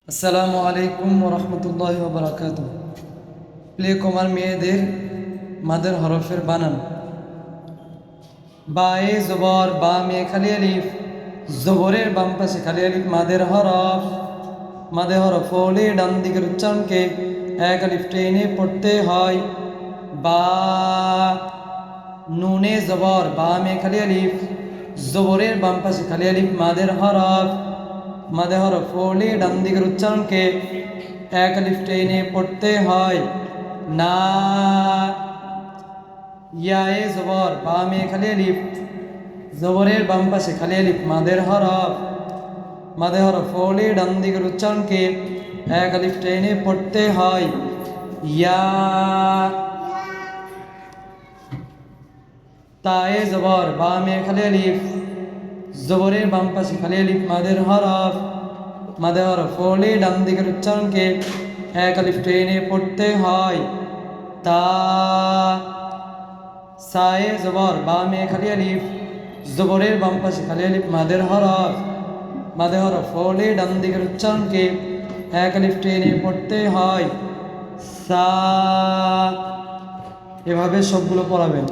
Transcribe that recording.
আসসালামু আলাইকুম ওরহমতুল্লাহি ওয়াবারাকাতুহু। প্লে কমার মেয়েদের মাদের হরফের বানান। বায়ে জবর বা মে খালি আলিফ, জবরের বাম পাশে খালি আলিফ মাদের হরফ। মাদে হরফ হলে ডান দিকের উচ্চারণকে এক আলিফ টেনে পড়তে হয়। বা নুনে জবর বা মে খালি আলিফ, জবরের বাম পাশে খালি আলিফ মাদের হরফ। মাদে হরফ হলে ডান দিকের উচ্চারণকে এক আলিফ টেনে পড়তে হয়। না ইয়ায়ে জবর বা মে খালি আলিফ, জবরের বাম পাশে খালি আলিফ মাদের হরফ। মাদে হরফ হলে ডান দিকের উচ্চারণকে এক আলিফ টেনে পড়তে হয়। ইয়া তায়ে জবর বা মে খালি আলিফ, জবরের বাম পাশে খালি আলিফ মাদের হরফ। মাদে হরফ হলে ডান দিকের উচ্চারণকে এক আলিফ টেনে পড়তে হয়। তা সায়ে জবর বা মে খালি আলিফ, জবরের বাম পাশে খালি আলিফ মাদের হরফ। মাদে হরফ হলে ডান দিকের উচ্চারণকে এক আলিফ টেনে পড়তে হয়। সা। এভাবে সবগুলো পড়াবেন।